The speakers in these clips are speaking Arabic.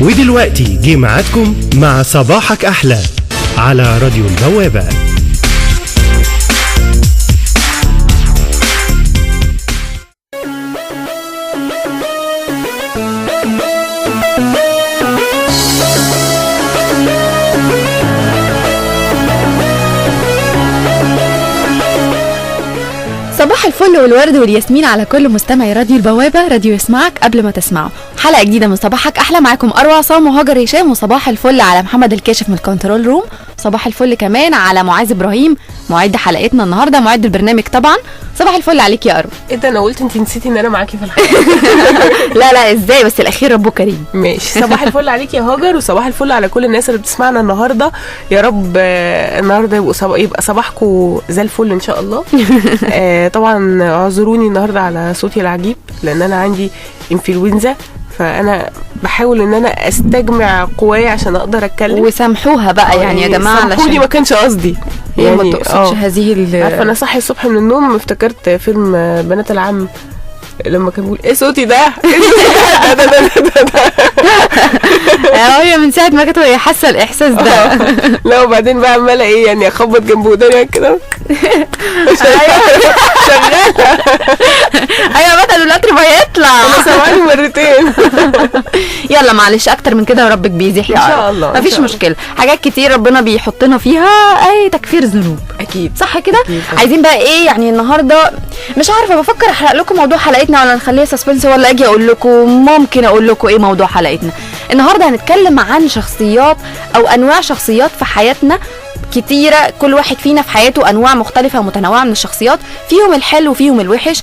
ودلوقتي جه ميعادكم مع صباحك أحلى على راديو البوابة. صباح الفل والورد والياسمين على كل مستمعي راديو البوابة، راديو يسمعك قبل ما تسمعه. حلقة جديدة من صباحك أحلى، معاكم أروى عصام وهاجر هشام. وصباح الفل على محمد الكاشف من الكنترول روم. صباح الفل كمان على معاذ إبراهيم معد حلقتنا النهاردة، معد البرنامج طبعا. صباح الفل عليك يا أروى. ايه ده، انا قلت انت نسيتي ان انا معاكي في الحلقة. لا ازاي بس، الأخير ربه كريم. ماشي، صباح الفل عليك يا هاجر، وصباح الفل على كل الناس اللي بتسمعنا النهارده. يا رب النهارده يبقى صباحكم زي الفل ان شاء الله. طبعا اعذروني النهارده على صوتي العجيب، لان انا عندي انفلونزا، فانا بحاول ان انا استجمع قواي عشان اقدر اتكلم. وسامحوها بقى يعني يا جماعه، علشان ما كانش قصدي يعني ما تقصدش هذه. عارفه انا صحي الصبح من النوم افتكرت فيلم بنات العم لما كان بيقول ايه صوتي ده. هي من ساعه ما كانت هي حاسه الاحساس ده. لا وبعدين بقى عماله ايه يعني اخبط جنب وداني كده شغاله. ايوه بقى دلوقتي ما يطلع انا سامعاني مرتين. يلا معلش اكتر من كده وربك بيزيح ان شاء الله. مفيش مشكله، حاجات كتير ربنا بيحطنا فيها اي تكفير ذنوب اكيد، صح كده. عايزين بقى ايه يعني النهارده؟ مش عارفه، بفكر احرق لكم موضوع حلقتنا ولا نخليها سسبنس، ولا اجي اقول لكم. ممكن اقول لكم ايه موضوع حلقتنا النهارده. هنتكلم عن شخصيات او انواع شخصيات في حياتنا كتيرة. كل واحد فينا في حياته أنواع مختلفة ومتنوعة من الشخصيات، فيهم الحلو وفيهم الوحش.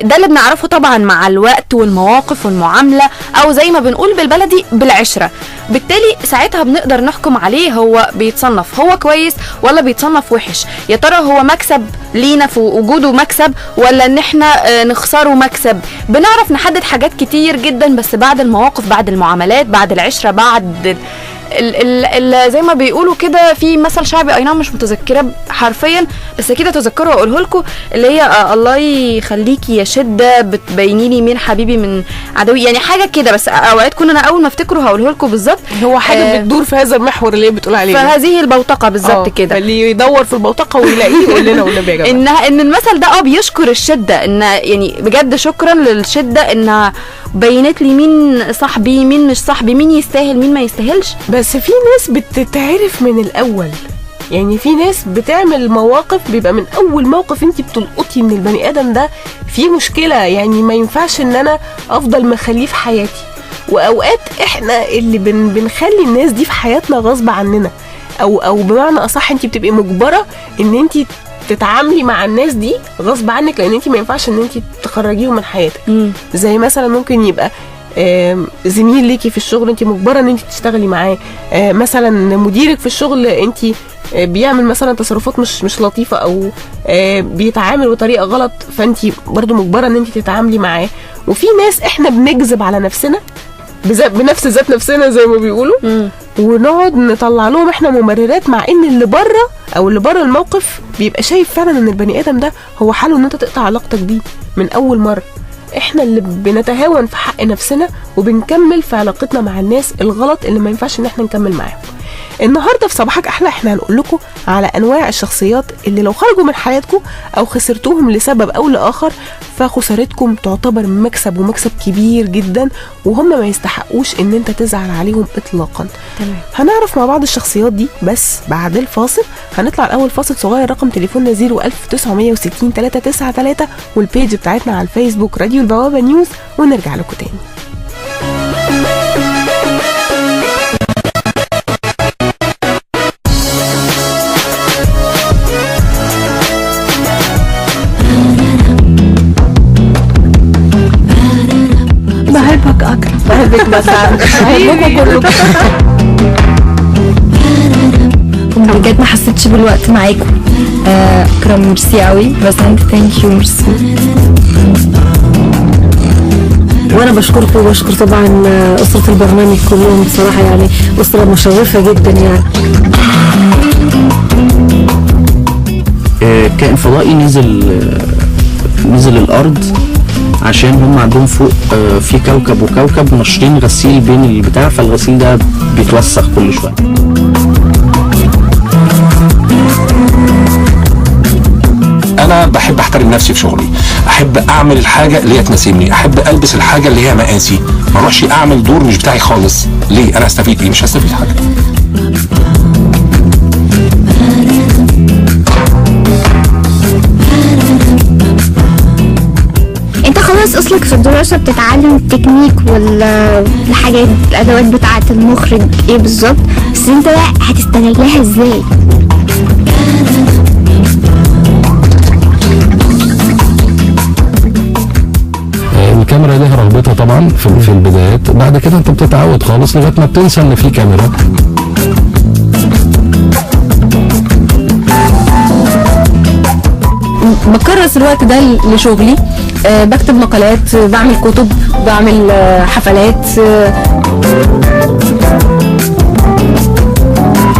ده اللي بنعرفه طبعا مع الوقت والمواقف والمعاملة، أو زي ما بنقول بالبلدي بالعشرة. بالتالي ساعتها بنقدر نحكم عليه هو بيتصنف هو كويس ولا بيتصنف وحش. يا ترى هو مكسب لينا في وجوده مكسب، ولا ان احنا نخسره مكسب. بنعرف نحدد حاجات كتير جدا، بس بعد المواقف، بعد المعاملات، بعد العشرة، بعد زي ما بيقولوا كده. في مثل شعبي اي نعم مش متذكره حرفيا، بس كده تذكره واقوله لكم، اللي هي الله يخليكي يا شده بتبيني لي مين حبيبي من عدوي، يعني حاجه كده. بس اوعدكم ان انا اول ما افتكره هقوله لكم بالظبط. هو حاجه بتدور في هذا المحور اللي بتقول عليه، فهذه البوتقه بالظبط كده. اللي يدور في البوتقه ويلاقيه يقول لنا والنبي يا جماعه ان المثل ده بيشكر الشده، ان يعني بجد شكرا للشده انها بينت لي مين صاحبي مين مش صاحبي، مين يستاهل مين ما يستاهلش. بس في ناس بتتعرف من الاول، يعني في ناس بتعمل مواقف بيبقى من اول موقف انت بتلقطي ان البني ادم ده فيه مشكله، يعني ما ينفعش ان انا افضل مخليه في حياتي. واوقات احنا اللي بنخلي الناس دي في حياتنا غصب عننا، او بمعنى اصح انت بتبقي مجبره ان انت تتعاملي مع الناس دي غصب عنك، لان انت ما ينفعش ان انت تخرجيهم من حياتك. زي مثلا ممكن يبقى زميل ليكي في الشغل انت مجبره ان انت تشتغلي معاه، مثلا مديرك في الشغل انت بيعمل مثلا تصرفات مش لطيفه، او بيتعامل بطريقه غلط، فانت برضو مجبره ان انت تتعاملي معاه. وفي ناس احنا بنكذب على نفسنا بنفس ذات نفسنا زي ما بيقولوا، ونقعد نطلع لهم احنا مبررات، مع ان اللي بره الموقف بيبقى شايف فعلا ان البني ادم ده هو حاله ان انت تقطع علاقتك بيه من اول مره. احنا اللي بنتهاون في حق نفسنا وبنكمل في علاقتنا مع الناس الغلط اللي ما ينفعش ان احنا نكمل معاهم. النهارده في صباحك احلى احنا هنقول لكم على انواع الشخصيات اللي لو خرجوا من حياتكم او خسرتوهم لسبب او لاخر، فخسارتكم تعتبر مكسب، ومكسب كبير جدا، وهم ما يستحقوش ان انت تزعل عليهم اطلاقا. تمام. هنعرف مع بعض الشخصيات دي، بس بعد الفاصل. هنطلع الاول فاصل صغير، رقم تليفوننا 01960 393، والبيج بتاعتنا على الفيسبوك راديو البوابة نيوز، ونرجع لكم تاني. بحبك اكتر، بحبك بس بحبكم كلكم. بجد ما حسيتش بالوقت معاكم. اكرم ميرسي قوي، بس انت ثانك يو ميرسي. وانا بشكركم وبشكر طبعا اسره البرنامج كلهم، بصراحه يعني اسره مشرفه جدا يعني. كائن فضائي نزل الارض عشان هم عندهم فوق في كوكب وكوكب ناشرين غسيل بين البتاع، فالغسيل ده بيتوسخ كل شويه. انا بحب احترم نفسي في شغلي، احب اعمل الحاجه اللي هي تناسبني، احب البس الحاجه اللي هي مقاسي، ما اروحش اعمل دور مش بتاعي خالص. ليه؟ انا هستفيد ايه؟ مش هستفيد حاجه. انت خلاص اصلك في الدراسة بتتعلم التكنيك والحاجات الادوات بتاعة المخرج ايه بالظبط، بس انت بقى هتستغلها ازاي؟ الكاميرا ليها رغبتها طبعا في البدايات، بعد كده انت بتتعود خالص لغايه ما بتنسى ان في كاميرا. بكرس الوقت ده لشغلي، بكتب مقالات، بعمل كتب، بعمل حفلات.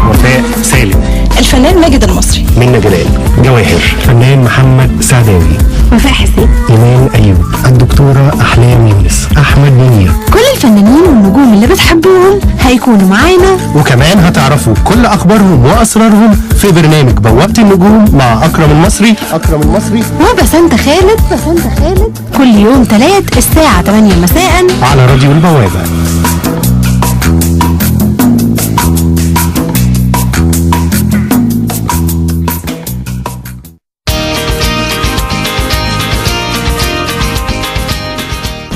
وفاء سالم، الفنان ماجد المصري، منى جلال، جواهر، الفنان محمد سعداوي، وفاء حسين، إيمان أيوب، الدكتورة أحلام يونس، أحمد منير. كل الفنانين والنجوم اللي بتحبوهم هيكونوا معانا، وكمان هتعرفوا كل أخبارهم وأسرارهم في برنامج بوابة النجوم مع أكرم المصري وبسنت خالد كل يوم 3 الساعة 8 مساء على راديو البوابة.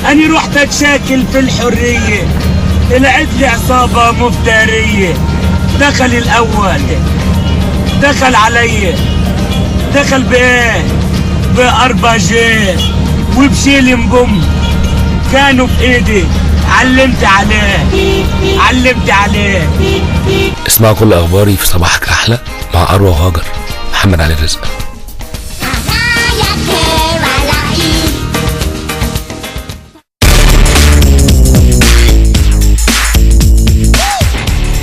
أنا رحت أتشاكل في الحرية، لقيت لي عصابة مفترية، دخل الأول دخل علي، دخل بإيه؟ ب4G وبشيل مبم كانوا في إيدي، علمت عليه. اسمعوا كل أخباري في صباحك أحلى مع أروى وهاجر. محمد علي رزق.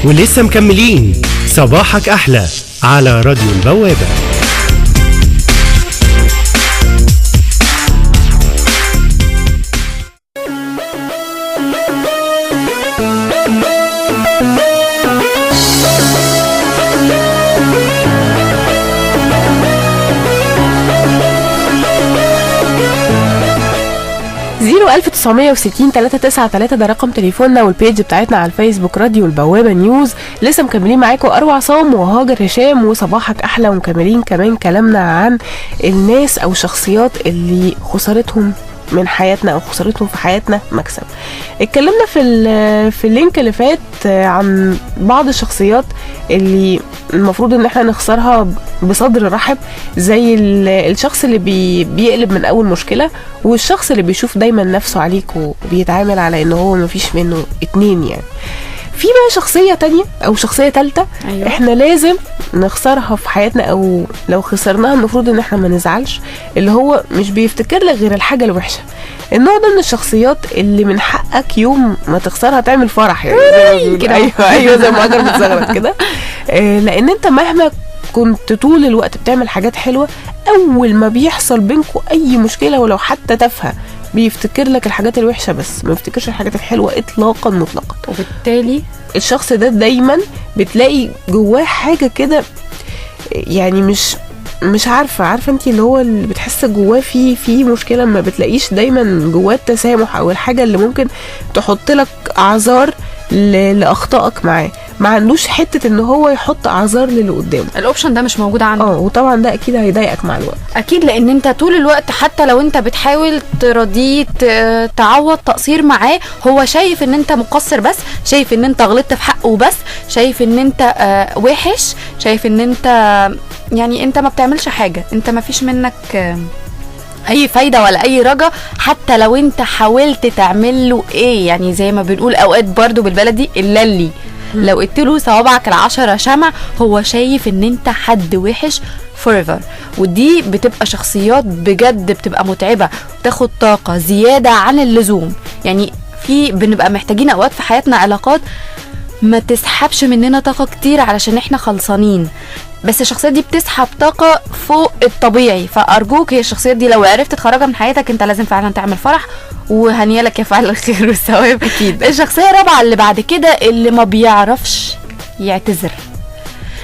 ولسه مكملين صباحك أحلى على راديو البوابة. زيرو 1960 393 ده رقم تليفوننا، والبيج بتاعتنا على الفيسبوك راديو البوابة نيوز. لسه مكملين معاكم أروى عصام وهاجر هشام وصباحك أحلى، ومكملين كمان كلامنا عن الناس أو الشخصيات اللي خسارتهم من حياتنا او خسارتهم في حياتنا مكسب. اتكلمنا في اللينك اللي فات عن بعض الشخصيات اللي المفروض ان احنا نخسرها بصدر رحب، زي الشخص اللي بيقلب من اول مشكلة، والشخص اللي بيشوف دايما نفسه عليك وبيتعامل على انه هو مفيش منه اتنين. يعني في بقى شخصية تانية او شخصية تالتة أيوة. احنا لازم نخسرها في حياتنا، او لو خسرناها المفروض ان احنا ما نزعلش، اللي هو مش بيفتكر لك غير الحاجة الوحشة. النوع ده من الشخصيات اللي من حقك يوم ما تخسرها تعمل فرح، يعني ايوه زي ما اجر بتزغرط كده، لان انت مهما كنت طول الوقت بتعمل حاجات حلوة، اول ما بيحصل بينكم اي مشكلة ولو حتى تافهة بيفتكر لك الحاجات الوحشة بس، ما بيفتكرش الحاجات الحلوة اطلاقا مطلقا. وبالتالي الشخص ده دايما بتلاقي جواه حاجة كده، يعني مش عارفة انت اللي هو اللي بتحس جواه في مشكلة، ما بتلاقيش دايما جواه التسامح او الحاجة اللي ممكن تحط لك اعذار لاخطائك معاه. ما عندوش حته ان هو يحط اعذار للي قدامه، الاوبشن ده مش موجود عنده. وطبعا ده اكيد هيضايقك مع الوقت، اكيد، لان انت طول الوقت حتى لو انت بتحاول ترضيه تعوض تقصير معاه، هو شايف ان انت مقصر، بس شايف ان انت غلطت في حقه، وبس شايف ان انت وحش، شايف ان انت يعني انت ما بتعملش حاجه، انت ما فيش منك اي فايده ولا اي رجا، حتى لو انت حاولت تعمل له ايه. يعني زي ما بنقول اوقات برضو بالبلدي اللي لو قلت له صوابعك ال10 شمع، هو شايف ان انت حد وحش forever. ودي بتبقى شخصيات بجد بتبقى متعبه، بتاخد طاقه زياده عن اللزوم. يعني بنبقى محتاجين اوقات في حياتنا علاقات ما تسحبش مننا طاقه كتير علشان احنا خلصانين. بس الشخصيات دي بتسحب طاقه فوق الطبيعي. فارجوك هي الشخصيات دي لو عرفت تخرجها من حياتك انت لازم فعلا تعمل فرح وهنيالك يا فعل الخير والثواب. اكيد. الشخصيه الرابعه اللي بعد كده اللي ما بيعرفش يعتذر.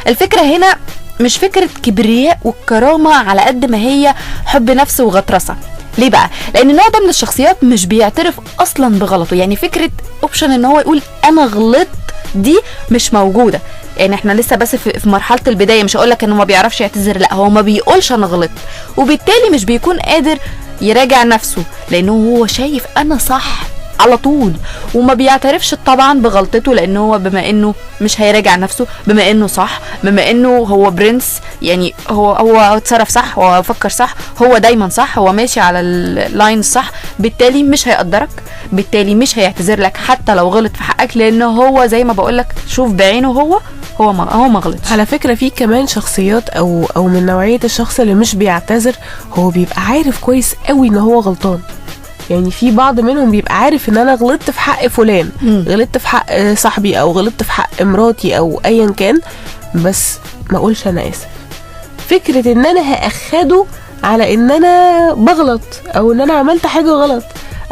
الفكره هنا مش فكره كبرياء والكرامه على قد ما هي حب نفس وغطرسه. ليه بقى؟ لان النوع ده من الشخصيات مش بيعترف اصلا بغلطه. يعني فكره اوبشن ان هو يقول انا غلطت دي مش موجوده. يعني احنا لسه بس في مرحله البدايه. مش هقول لك انه ما بيعرفش يعتذر، لا هو ما بيقولش انا غلطت، وبالتالي مش بيكون قادر يراجع نفسه لانه هو شايف انا صح على طول، وما بيعترفش طبعا بغلطته لانه هو بما انه مش هيراجع نفسه، بما انه صح، بما انه هو برنس، يعني هو اتصرف صح، هو فكر صح، هو دايما صح، هو ماشي على اللاين الصح، بالتالي مش هيقدرك، بالتالي مش هيعتذر لك حتى لو غلط في حقك، لانه هو زي ما بقول لك شوف بعينه هو ما غلطش. على فكرة في كمان شخصيات او من نوعية الشخص اللي مش بيعتذر، هو بيبقى عارف كويس قوي ان هو غلطان. يعني في بعض منهم بيبقى عارف ان انا غلطت في حق فلان، غلطت في حق صاحبي او غلطت في حق مراتي او ايا كان، بس ما اقولش انا اسف. فكرة ان انا هاخده على ان انا بغلط او ان انا عملت حاجة غلط،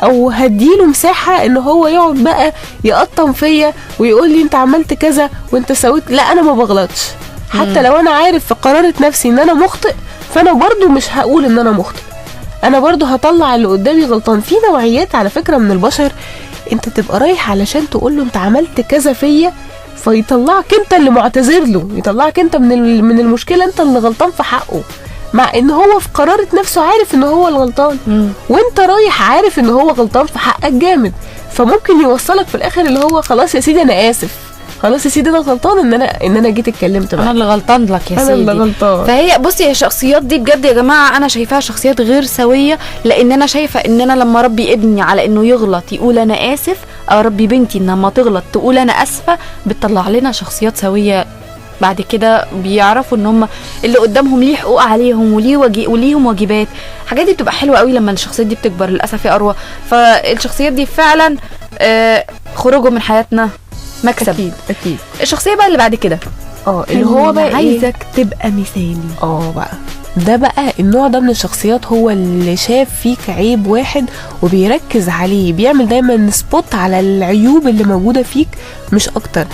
او هديله مساحة ان هو يقعد بقى يقطم فيا ويقول لي انت عملت كذا وانت سويت. لا انا ما بغلطش، حتى لو انا عارف في قرارة نفسي ان انا مخطئ، فانا برضو مش هقول ان انا مخطئ، انا برضو هطلع اللي قدامي غلطان. في نوعيات على فكرة من البشر انت تبقى رايح علشان تقول له انت عملت كذا فيا، فيطلعك انت اللي معتذر له، يطلعك انت من المشكلة انت اللي غلطان في حقه، مع ان هو في قرارة نفسه عارف ان هو الغلطان، وانت رايح عارف ان هو غلطان في حقك جامد. فممكن يوصلك في الاخر اللي هو خلاص يا سيدي انا اسف، خلاص يا سيدي انا غلطان ان انا جيت اتكلمت معاك، انا اللي غلطان لك يا سيدي، انا اللي غلطان. فهي بصي الشخصيات دي بجد يا جماعه انا شايفاها شخصيات غير سويه، لان انا شايفه ان انا لما اربي ابني على انه يغلط يقول انا اسف، او اربي بنتي ان لما تغلط تقول انا اسفه، بتطلع لنا شخصيات سويه. بعد كده بيعرفوا ان هم اللي قدامهم ليه حقوق عليهم وليهم واجبات. الحاجات دي بتبقى حلوه قوي لما الشخصيات دي بتكبر للاسف يا اروى. فالشخصيات دي فعلا خروجهم من حياتنا مكسب. اكيد. الشخصيه بقى اللي بعد كده اللي هو بقى عايزك تبقى مثالي. بقى ده بقى النوع ده من الشخصيات هو اللي شاف فيك عيب واحد وبيركز عليه، بيعمل دايما سبوت على العيوب اللي موجودة فيك مش اكتر،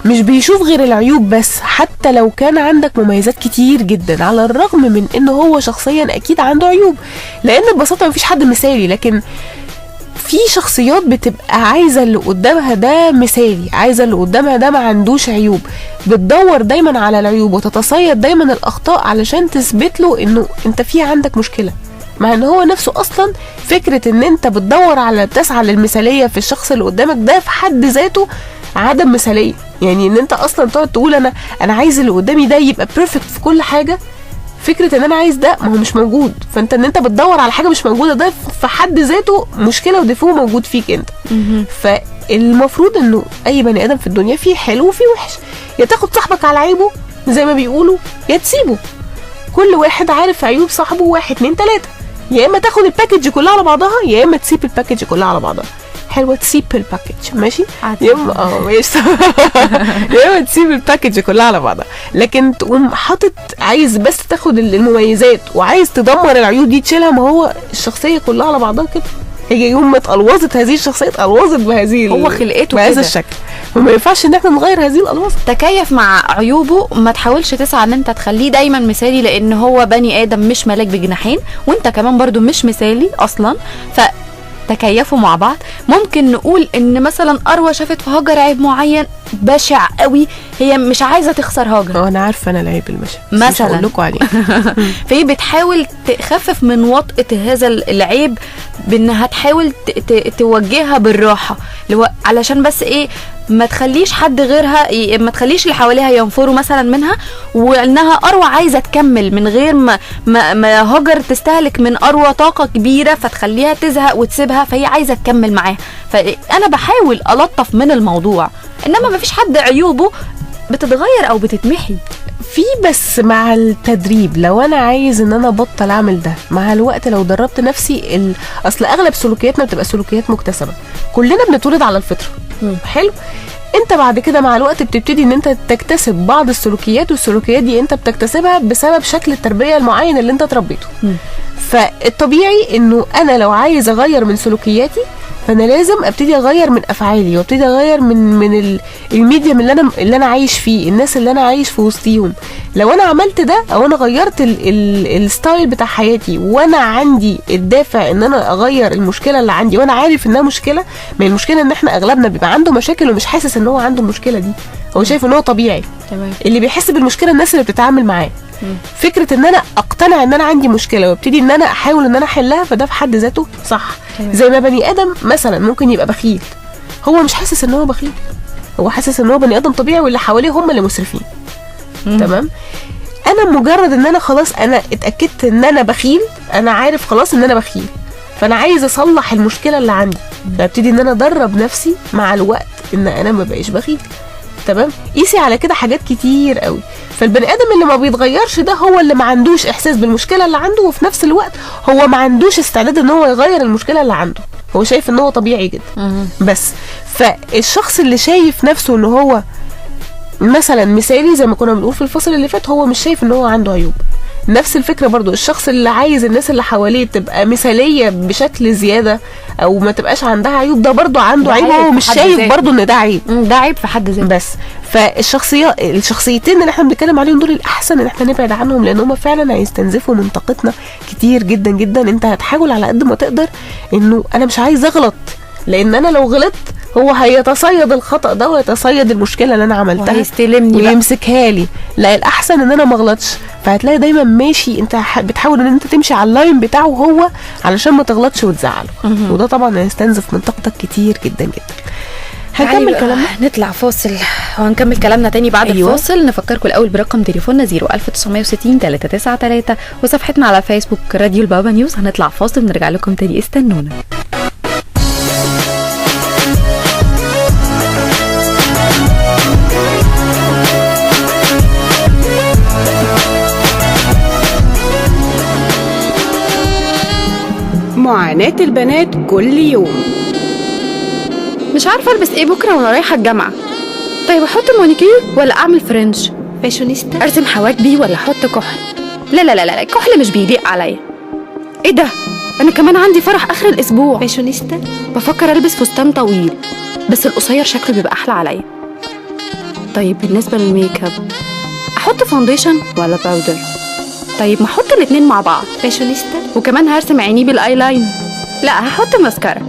مش بيشوف غير العيوب بس، حتى لو كان عندك مميزات كتير جدا، على الرغم من انه هو شخصيا اكيد عنده عيوب، لان ببساطة مفيش حد مثالي. لكن في شخصيات بتبقى عايزة اللي قدامها ده مثالي، عايزة اللي قدامها ده ما عندوش عيوب، بتدور دايما على العيوب وتتصيد دايما الأخطاء علشان تثبت له انه انت في عندك مشكلة، مع ان هو نفسه اصلا فكرة ان انت بتدور على تسعى للمثالية في الشخص اللي قدامك ده في حد ذاته عدم مثالية. يعني ان انت اصلا تقعد تقول انا عايز اللي قدامي ده يبقى بيرفكت في كل حاجة، فكرة ان انا عايز ده ما هو مش موجود، فانت ان انت بتدور على حاجة مش موجودة ده في حد ذاته مشكلة وديفو موجود فيك انت. فالمفروض انه اي بني ادم في الدنيا فيه حلو وفيه وحش، يا تاخد صاحبك على عيبه زي ما بيقولوا يا تسيبه. كل واحد عارف عيوب صاحبه 1 2 3، يا اما تاخد الباكج كلها على بعضها يا اما تسيب الباكج كلها على بعضها. حلوة تسيب الباكج ماشي، يا اما ماشي يا اما تسيب الباكج كلها على بعضها، لكن تقوم حاطط عايز بس تاخد المميزات وعايز تدمر العيوب دي تشيلها. ما هو الشخصية كلها على بعضها كده، هي يوم ما اتقلوظت هذه الشخصية اتقلوظت بهذه هو خلقته بهذا الشكل، وما ينفعش ان احنا نغير هذه الالواظ. تكيف مع عيوبه، ما تحاولش تسعى ان انت تخليه دايما مثالي، لان هو بني ادم مش ملاك بجناحين، وانت كمان برضو مش مثالي اصلا. تكيفوا مع بعض. ممكن نقول ان مثلا اروى شافت في هاجر عيب معين بشع قوي، هي مش عايزه تخسر هاجر. انا عارفه انا العيب البشع مثلا مش هقول لكم عليه فهي بتحاول تخفف من وطأة هذا العيب بانها تحاول توجهها بالراحه، علشان بس ايه ما تخليش حد غيرها، ما تخليش اللي حواليها ينفروا مثلا منها، وانها اروى عايزه تكمل من غير ما هاجر تستهلك من اروى طاقه كبيره فتخليها تزهق وتسيبها، فهي عايزه تكمل معاها. فانا بحاول الطف من الموضوع، انما ما فيش حد عيوبه بتتغير او بتتمحي في، بس مع التدريب. لو انا عايز ان انا ابطل اعمل ده مع الوقت، لو دربت نفسي اصل اغلب سلوكياتنا بتبقى سلوكيات مكتسبه، كلنا بنتولد على الفطره. حلو. انت بعد كده مع الوقت بتبتدي ان انت تكتسب بعض السلوكيات، والسلوكيات دي انت بتكتسبها بسبب شكل التربيه المعين اللي انت تربيته. فالطبيعي انه انا لو عايز اغير من سلوكياتي فانا لازم ابتدي اغير من افعالي، وابتدي اغير من الميديم اللي انا عايش فيه، الناس اللي انا عايش في وسطيهم. لو انا عملت ده او انا غيرت الستايل بتاع حياتي وانا عندي الدافع ان انا اغير المشكله اللي عندي وانا عارف انها مشكله، ما المشكله ان احنا اغلبنا بيبقى عنده مشاكل ومش حاسس ان هو عنده المشكله دي، هو شايف ان هو طبيعي. تمام. اللي بيحس بالمشكله الناس اللي بتتعامل معاه. فكره ان انا اقتنع ان انا عندي مشكله وابتدي ان انا احاول ان انا احلها، فده في حد ذاته صح. زي ما بني ادم مثلا ممكن يبقى بخيل، هو مش حاسس ان هو بخيل، هو حاسس ان هو بني ادم طبيعي واللي حواليه هم اللي مسرفين. تمام. انا مجرد ان انا خلاص انا اتاكدت ان انا بخيل، انا عارف خلاص ان انا بخيل، فانا عايز اصلح المشكله اللي عندي، فابتدي ان انا ادرب نفسي مع الوقت ان انا ما بقيش بخيل. تمام. قيسي على كده حاجات كتير قوي. فالبني ادم اللي ما بيتغيرش ده هو اللي ما عندوش احساس بالمشكله اللي عنده، وفي نفس الوقت هو ما عندوش استعداد ان هو يغير المشكله اللي عنده، هو شايف ان هو طبيعي جدا. بس فالشخص اللي شايف نفسه ان هو مثلا مثالي زي ما كنا بنقول في الفصل اللي فات، هو مش شايف ان هو عنده عيوب. نفس الفكره برضو الشخص اللي عايز الناس اللي حواليه تبقى مثاليه بشكل زياده او ما تبقاش عندها عيوب، ده برضو عنده عيب، هو مش شايف برضو ان ده عيب. ده عيب في حد ذاته. بس الشخصيتين اللي احنا بنتكلم عليهم دول الاحسن ان احنا نبعد عنهم، لان هم فعلا هيستنزفوا من طاقتنا كتير جدا جدا. انت هتحاول على قد ما تقدر انه انا مش عايز اغلط، لان انا لو غلطت هو هيتصيد الخطأ ده ويتصيد المشكله اللي انا عملتها وهيستلمني ويمسكها لي. لا، الاحسن ان انا ما اغلطش، فهتلاقي دايما ماشي انت بتحاول ان انت تمشي على اللاين بتاعه هو علشان ما تغلطش وتزعله. وده طبعا هيستنزف من طاقتك كتير جدا جدا. هنكمل كلامنا، نطلع فاصل وهنكمل كلامنا تاني بعد الفاصل. نفكركم الاول برقم تليفوننا 01960 393 وصفحتنا على فيسبوك راديو البابا نيوز. هنطلع فاصل ونرجع لكم تاني، استنونا. معاناة البنات كل يوم. مش عارفه البس ايه بكره وانا رايحه الجامعه. طيب احط مونيكير ولا اعمل فرنش؟ فاشونيستا. ارسم حواجبي ولا احط كحل؟ لا لا لا لا، الكحل مش بيليق عليا. ايه ده؟ انا كمان عندي فرح اخر الاسبوع. فاشونيستا. بفكر البس فستان طويل بس القصير شكله بيبقى احلى عليا. طيب بالنسبه للميك اب احط فاونديشن ولا باودر؟ طيب ما احط الاتنين مع بعض. فاشونيستا. وكمان هرسم عيني بالايلاين. لا، هحط ماسكارا.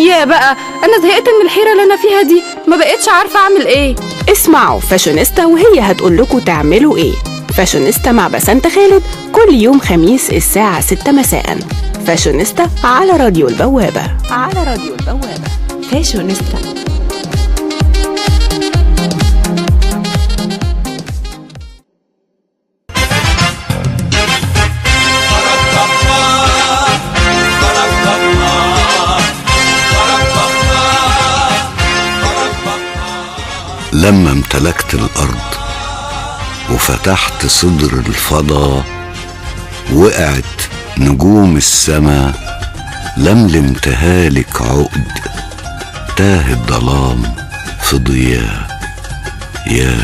يا بقى انا زهقت من الحيره اللي انا فيها دي، ما بقتش عارفه اعمل ايه. اسمعوا فاشونيستا وهي هتقول لكم تعملوا ايه. فاشونيستا مع بسنت خالد كل يوم خميس الساعه 6 مساء. فاشونيستا على راديو البوابه. على راديو البوابه. فاشونيستا. لما امتلكت الأرض وفتحت صدر الفضاء، وقعت نجوم السما، لملمتها لك عقد، تاه الظلام في ضياء. يا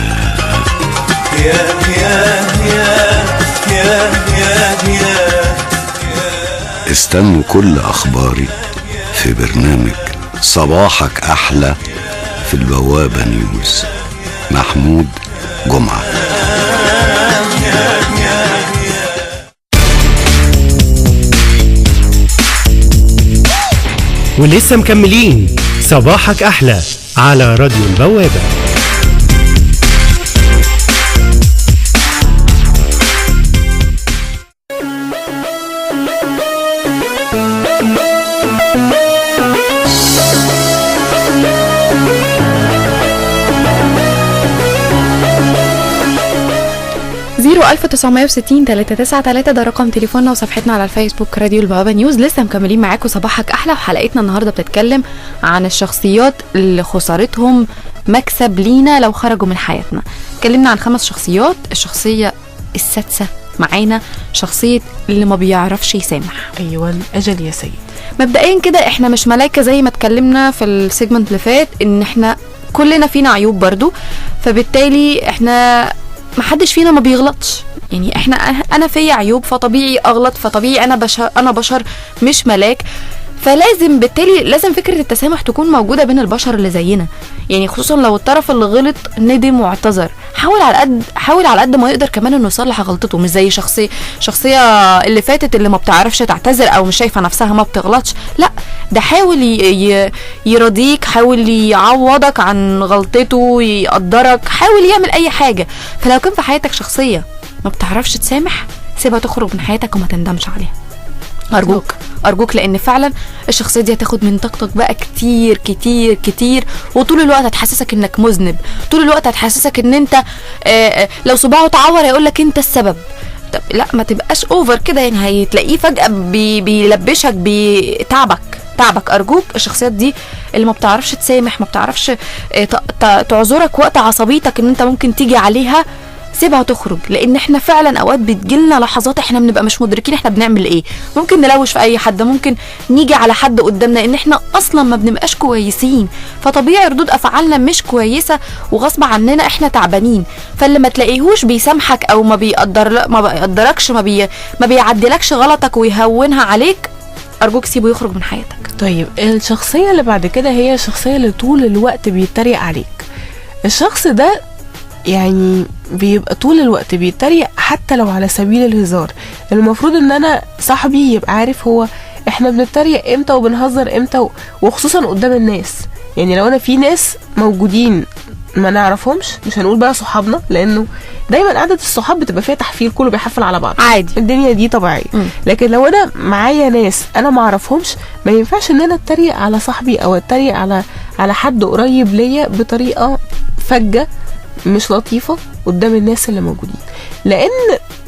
يا يا يا يا يا يا. استنوا كل أخباري في برنامج صباحك أحلى في البوابة نيوز. محمود جمعة. ولسه مكملين صباحك أحلى على راديو البوابة. زيرو 1960 393 ده رقم تليفوننا وصفحتنا على الفيسبوك راديو البوابة نيوز. لسه مكملين معاكم صباحك أحلى، وحلقتنا النهاردة بتتكلم عن الشخصيات اللي خسارتهم مكسب لينا لو خرجوا من حياتنا. اتكلمنا عن 5 شخصيات. الشخصية السادسة معانا شخصية اللي ما بيعرفش يسامح. أيوة، أجل يا سيد. مبدئيا كده احنا مش ملايكة زي ما اتكلمنا في السيجمنت اللي فات ان احنا كلنا فينا عيوب برضو، فبالتالي احنا محدش فينا ما بيغلطش. يعني انا فيا عيوب، فطبيعي اغلط، فطبيعي انا بشر مش ملاك. فلازم بالتالي لازم فكرة التسامح تكون موجودة بين البشر اللي زينا. يعني خصوصا لو الطرف اللي غلط ندم واعتذر، حاول على قد ما يقدر كمان انه يصلح غلطته. مش زي شخصية اللي فاتت اللي ما بتعرفش تعتذر او مش شايفة نفسها ما بتغلطش، لا ده حاول يرضيك، حاول يعوضك عن غلطته، يقدرك، حاول يعمل اي حاجة. فلو كان في حياتك شخصية ما بتعرفش تسامح، سيبها تخرج من حياتك وما تندمش عليها. أرجوك لأن فعلا الشخصية دي هتاخد من طاقتك بقى كتير كتير كتير، وطول الوقت هتحسسك انك مذنب، طول الوقت هتحسسك ان انت لو صباعه اتعور هيقولك انت السبب. طب لا، ما تبقاش اوفر كده، يعني هتلاقيه فجأة بيلبشك تعبك. أرجوك الشخصيات دي اللي ما بتعرفش تسامح، ما بتعرفش تعذرك وقت عصبيتك ان انت ممكن تيجي عليها، سيبها تخرج. لان احنا فعلا اوقات بتجيلنا لحظات احنا بنبقى مش مدركين احنا بنعمل ايه. ممكن نلوش في اي حد، ممكن نيجي على حد قدامنا، ان احنا اصلا ما بنبقاش كويسين، فطبيعي ردود افعالنا مش كويسه وغصب عننا احنا تعبانين. فاللي ما تلاقيهوش بيسامحك او ما بيقدركش، ما بيعدلكش غلطك ويهونها عليك، ارجوك سيبه يخرج من حياتك. طيب الشخصيه اللي بعد كده هي الشخصيه اللي طول الوقت بيتريق عليك. الشخص ده يعني بيبقى طول الوقت بيتريق حتى لو على سبيل الهزار. المفروض ان انا صاحبي يبقى عارف هو احنا بنتريق امتى وبنهزر امتى، وخصوصا قدام الناس. يعني لو انا في ناس موجودين ما نعرفهمش، مش هنقول بقى صحابنا، لانه دايما قعدة الصحاب بتبقى فيها تحفيل، كله بيحفل على بعض عادي، الدنيا دي طبيعية. لكن لو انا معايا ناس انا ما اعرفهمش، ما ينفعش ان انا اتريق على صاحبي او اتريق على حد قريب ليا بطريقة فجة مش لطيفة قدام الناس اللي موجودين، لان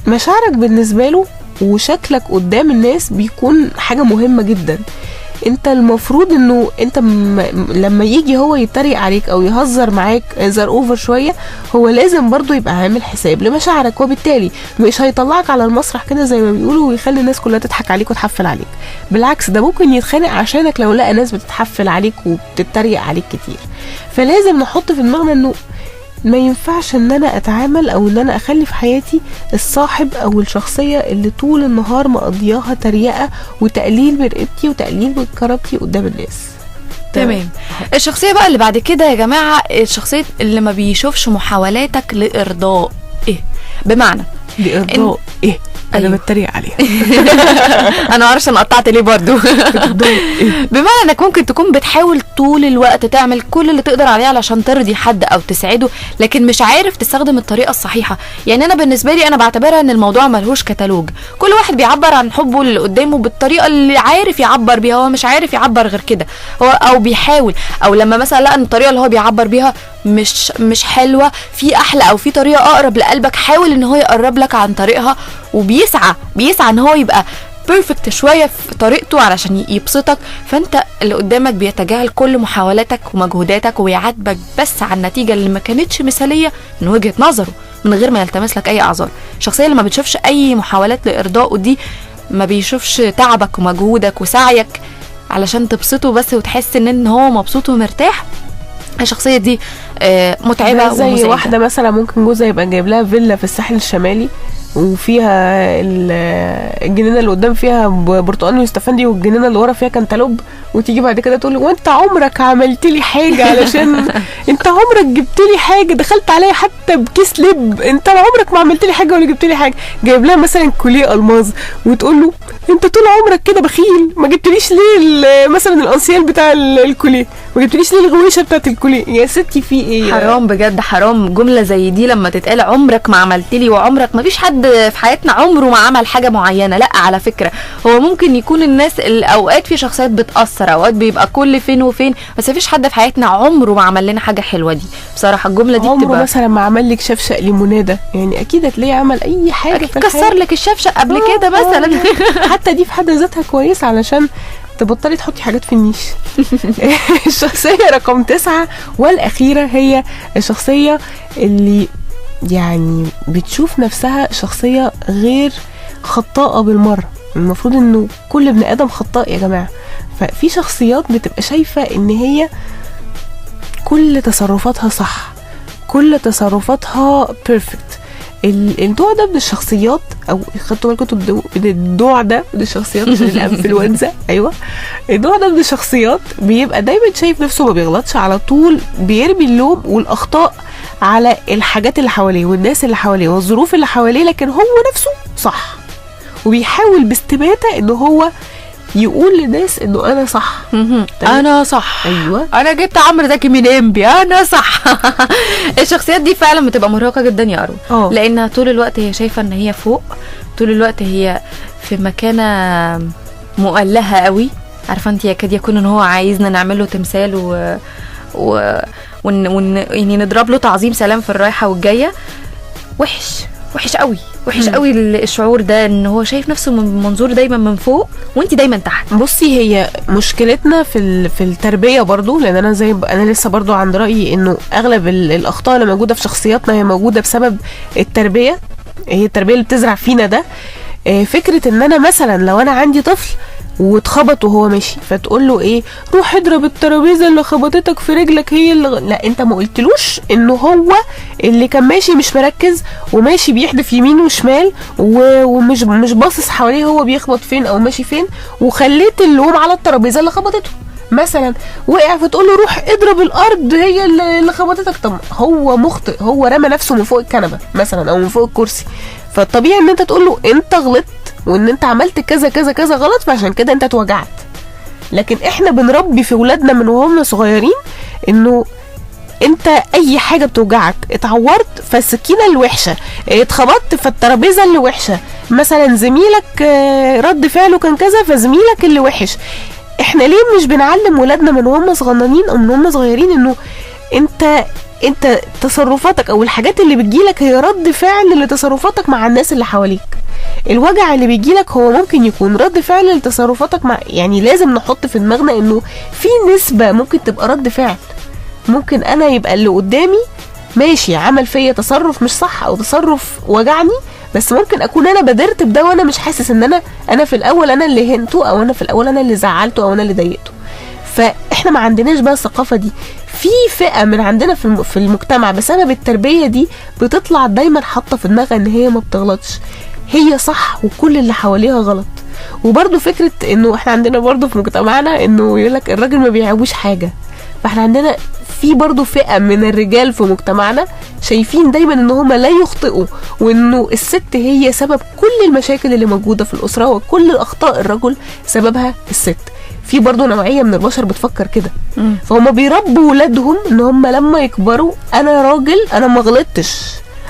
مشاعرك بالنسبة له وشكلك قدام الناس بيكون حاجة مهمة جدا. انت المفروض انه انت لما يجي هو يتريق عليك او يهزر معاك هزار اوفر شوية، هو لازم برضو يبقى عامل حساب لمشاعرك، وبالتالي مش هيطلعك على المسرح كده زي ما بيقولوا ويخلي الناس كلها تضحك عليك وتحفل عليك. بالعكس، ده ممكن يتخانق عشانك لو لقى ناس بتتحفل عليك وبتتريق عليك كتير. فلازم نحط في دماغنا انه ما ينفعش ان انا اتعامل او ان انا اخلي في حياتي الصاحب او الشخصية اللي طول النهار مقضياها تريقة وتقليل برقبتي وتقليل بكرامتي قدام الناس. تمام. الشخصية بقى اللي بعد كده يا جماعة، الشخصية اللي ما بيشوفش محاولاتك لإرضاء بمعنى لإرضاء انا بتريق عليها انا عارفه انا قطعت ليه برضو بمعنى انك ممكن تكون بتحاول طول الوقت تعمل كل اللي تقدر عليه علشان ترضي حد او تسعده، لكن مش عارف تستخدم الطريقه الصحيحه. يعني انا بالنسبه لي انا بعتبرها ان الموضوع ملهوش كتالوج، كل واحد بيعبر عن حبه اللي قدامه بالطريقه اللي عارف يعبر بيها. هو مش عارف يعبر غير كده، هو او بيحاول، او لما مثلا لقى ان الطريقه اللي هو بيعبر بيها مش حلوه، في احلى او في طريقه اقرب لقلبك، حاول ان هو يقرب لك عن طريقها، وبيسعى ان هو يبقى بيرفكت شويه في طريقته علشان يبسطك. فانت اللي قدامك بيتجاهل كل محاولاتك ومجهوداتك ويعاتبك بس على النتيجه اللي ما كانتش مثاليه من وجهه نظره، من غير ما يلتمس لك اي اعذار. الشخصيه اللي ما بتشوفش اي محاولات لارضائه دي ما بيشوفش تعبك ومجهودك وسعيك علشان تبسطه بس وتحس ان هو مبسوط ومرتاح. الشخصيه دي متعبه زي ومزعجه. واحده مثلا ممكن جوزها يبقى جايب لها فيلا في الساحل الشمالي وفيها الجنينه اللي قدام فيها برتقال ويستفندي والجنينه اللي ورا فيها كانتالوب، وتيجي بعد كده تقول له وانت عمرك عملت لي حاجه علشان انت عمرك جبت لي حاجه، دخلت عليا حتى بكيس لب، انت عمرك ما عملت لي حاجه ولا جبت لي حاجه. جايب لها مثلا كوليه الماظ وتقول له انت طول عمرك كده بخيل، ما جبتليش ليه مثلا الانسيال بتاع الكوليه، ما جبتليش ليه الغويشه بتاعت الكوليه. يا ستي في ايه؟ حرام بجد، حرام جمله زي دي لما تتقال عمرك ما عملت لي، وعمرك ما فيش حد في حياتنا عمره ما عمل حاجه معينه. لا على فكره هو ممكن يكون الناس اوقات في شخصيات بتاثر، اوقات بيبقى كل فين وفين، بس مفيش حد في حياتنا عمره ما عمل لنا حاجه حلوه. دي بصراحه الجمله دي عمره مثلا ما عمل لك شفشق ليموناده، يعني اكيد هتلاقيه عمل اي حاجه في الحياه، كسر لك الشفشق قبل كده مثلا حتى دي في حد ذاتها كويسه علشان تبطلي تحطي حاجات في النيش. الشخصيه رقم 9 والاخيره هي الشخصيه اللي يعني بتشوف نفسها شخصية غير خطاءة بالمرة. المفروض انه كل ابن ادم خطاء يا جماعة. ففي شخصيات بتبقى شايفة ان هي كل تصرفاتها صح، كل تصرفاتها بيرفكت. النوع ده من الشخصيات، او خدتوا بالكم من النوع ده من الشخصيات عشان الانفلونزا، ايوه، النوع ده من الشخصيات بيبقى دايما شايف نفسه ما بيغلطش، على طول بيرمي اللوم والاخطاء على الحاجات اللي حواليه والناس اللي حواليه والظروف اللي حواليه، لكن هو نفسه صح، وبيحاول باستماتة انه هو يقول للناس انه انا صح. انا صح، ايوه، انا جبت عمرو زكي من انبي، انا صح. الشخصيات دي فعلا بتبقى مرهقه جدا يا ارو، لانها طول الوقت هي شايفه ان هي فوق، طول الوقت هي في مكانه مؤلهه قوي. عارفه انت يكاد يكون ان هو عايزنا نعمل له تمثال يعني نضرب له تعظيم سلام في الرايحه والجايه. وحش قوي، وحش قوي الشعور ده، ان هو شايف نفسه من منظور دايما من فوق وانت دايما تحت. بصي، هي مشكلتنا في التربيه برضو، لان انا لسه برضو عند رايي انه اغلب الاخطاء اللي موجوده في شخصياتنا هي موجوده بسبب التربيه. هي التربيه اللي بتزرع فينا ده. فكره ان انا مثلا لو انا عندي طفل واتخبط وهو ماشي، فتقول له ايه؟ روح اضرب الترابيزه اللي خبطتك في رجلك، هي اللي لا، انت ما قلتلوش انه هو اللي كان ماشي مش مركز وماشي بيحدف يمين وشمال ومش باصص حواليه هو بيخبط فين او ماشي فين، وخليت اللوم على الترابيزه اللي خبطته. مثلا وقع فتقول له روح اضرب الارض هي اللي خبطتك. طب هو مخطئ، هو رمى نفسه من فوق الكنبه مثلا او من فوق الكرسي، فالطبيعي ان انت تقول له انت غلطت وان انت عملت كذا كذا كذا غلط، فعشان كده انت اتوجعت. لكن احنا بنربي في ولادنا من وهم صغيرين انه انت اي حاجه بتوجعك، اتعورت فالسكينه اللي وحشه، اتخبطت فالترابيزه اللي وحشه، مثلا زميلك رد فعله كان كذا فزميلك اللي وحش. احنا ليه مش بنعلم ولادنا من وهم صغننين او من وهم صغيرين انه انت تصرفاتك او الحاجات اللي بتجيلك هي رد فعل لتصرفاتك مع الناس اللي حواليك. الوجع اللي بيجيلك هو ممكن يكون رد فعل لتصرفاتك مع، يعني لازم نحط في دماغنا انه في نسبة ممكن تبقى رد فعل. ممكن انا يبقى اللي قدامي ماشي عمل فيا تصرف مش صح او تصرف وجعني، بس ممكن اكون انا بادرت بده وانا مش حاسس ان انا في الاول انا اللي هنته، او انا في الاول انا اللي زعلته او انا اللي ضايقته. فاحنا ما عندناش بقى الثقافه دي. في فئه من عندنا في المجتمع بسبب التربيه دي بتطلع دايما حاطه في دماغها ان هي ما بتغلطش، هي صح وكل اللي حواليها غلط. وبرده فكره انه احنا عندنا برده في مجتمعنا انه يقولك الراجل ما بيعيبوش حاجه، فاحنا عندنا في برضو فئة من الرجال في مجتمعنا شايفين دايما ان هم لا يخطئوا، وانه الست هي سبب كل المشاكل اللي موجودة في الأسرة، وكل الأخطاء الرجل سببها الست. في برضو نوعية من البشر بتفكر كده، فهم بيربوا ولادهم ان هم لما يكبروا انا راجل، انا ما غلطتش،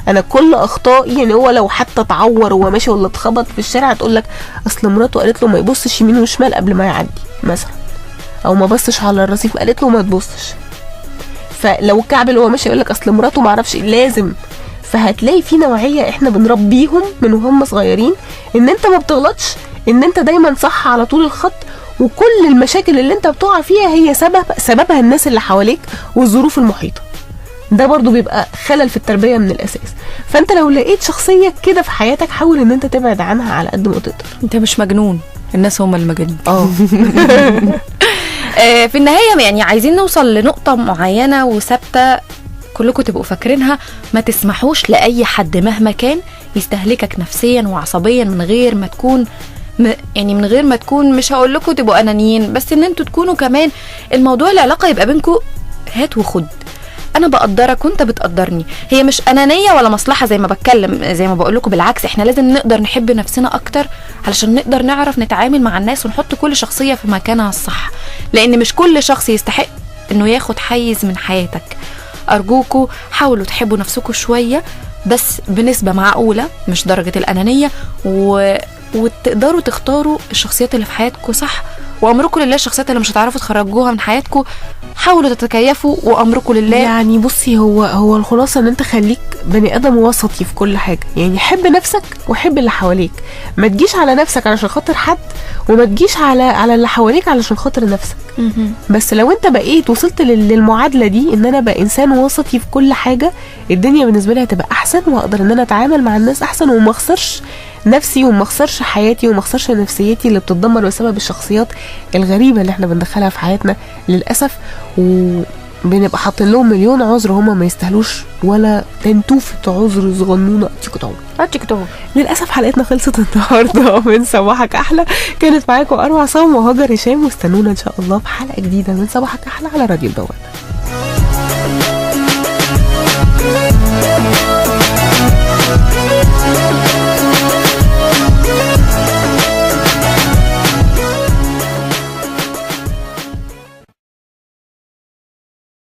انا كل اخطائي، يعني هو لو حتى اتعور وهو ماشي ولا اتخبط في الشارع هتقول لك اصل مراته قالت له ما يبصش يمين وشمال قبل ما يعدي مثلا، او ما بصش على الرصيف قالت له ما تبصش. فلو الكعبل هو ماشي يقول لك اصل مراته ما اعرفش لازم. فهتلاقي في نوعيه احنا بنربيهم من وهم صغيرين ان انت ما بتغلطش، ان انت دايما صح على طول الخط، وكل المشاكل اللي انت بتقع فيها هي سببها الناس اللي حواليك والظروف المحيطه. ده برضو بيبقى خلل في التربيه من الاساس. فانت لو لقيت شخصيه كده في حياتك حاول ان انت تبعد عنها على قد ما تقدر. انت مش مجنون، الناس هم المجانين. في النهايه يعني عايزين نوصل لنقطه معينه وثابته كلكم تبقوا فاكرينها، ما تسمحوش لاي حد مهما كان يستهلكك نفسيا وعصبيا من غير ما تكون يعني من غير ما تكون، مش هقول لكم تبقوا انانيين، بس ان انتوا تكونوا كمان الموضوع العلاقه يبقى بينكم هات وخد، انا بقدرك وانت بتقدرني. هي مش انانيه ولا مصلحه زي ما بتكلم، زي ما بقول لكم، بالعكس احنا لازم نقدر نحب نفسنا اكتر علشان نقدر نعرف نتعامل مع الناس ونحط كل شخصيه في مكانها الصح، لان مش كل شخص يستحق انه ياخد حيز من حياتك. ارجوكوا حاولوا تحبوا نفسكم شويه بس بنسبه معقوله، مش درجه الانانيه، وتقدروا تختاروا الشخصيات اللي في حياتكم صح، وامركم لله. الشخصيات اللي مش هتعرفوا تخرجوها من حياتكم حاولوا تتكيفوا وامركم لله. يعني بصي، هو الخلاصه ان انت خليك بني ادم وسطي في كل حاجه، يعني حب نفسك وحب اللي حواليك، ما تجيش على نفسك علشان خاطر حد، وما تجيش على اللي حواليك علشان خاطر نفسك. بس لو انت بقيت وصلت للمعادله دي ان انا بقى انسان وسطي في كل حاجه، الدنيا بالنسبه لي هتبقى احسن، واقدر ان انا اتعامل مع الناس احسن، وما اخسرش نفسي وما اخسرش حياتي وما اخسرش نفسيتي اللي بتتدمر بسبب الشخصيات الغريبه اللي احنا بندخلها في حياتنا للاسف. بنبقى حاطين لهم مليون عذر هما ما يستاهلوش ولا تنتوفة عذر صغنونة. للاسف حلقتنا خلصت النهارده من صباحك احلى. كانت معاكم اروع عصام وهاجر هشام، واستنونا ان شاء الله في حلقه جديده من صباحك احلى على راديو البوابه.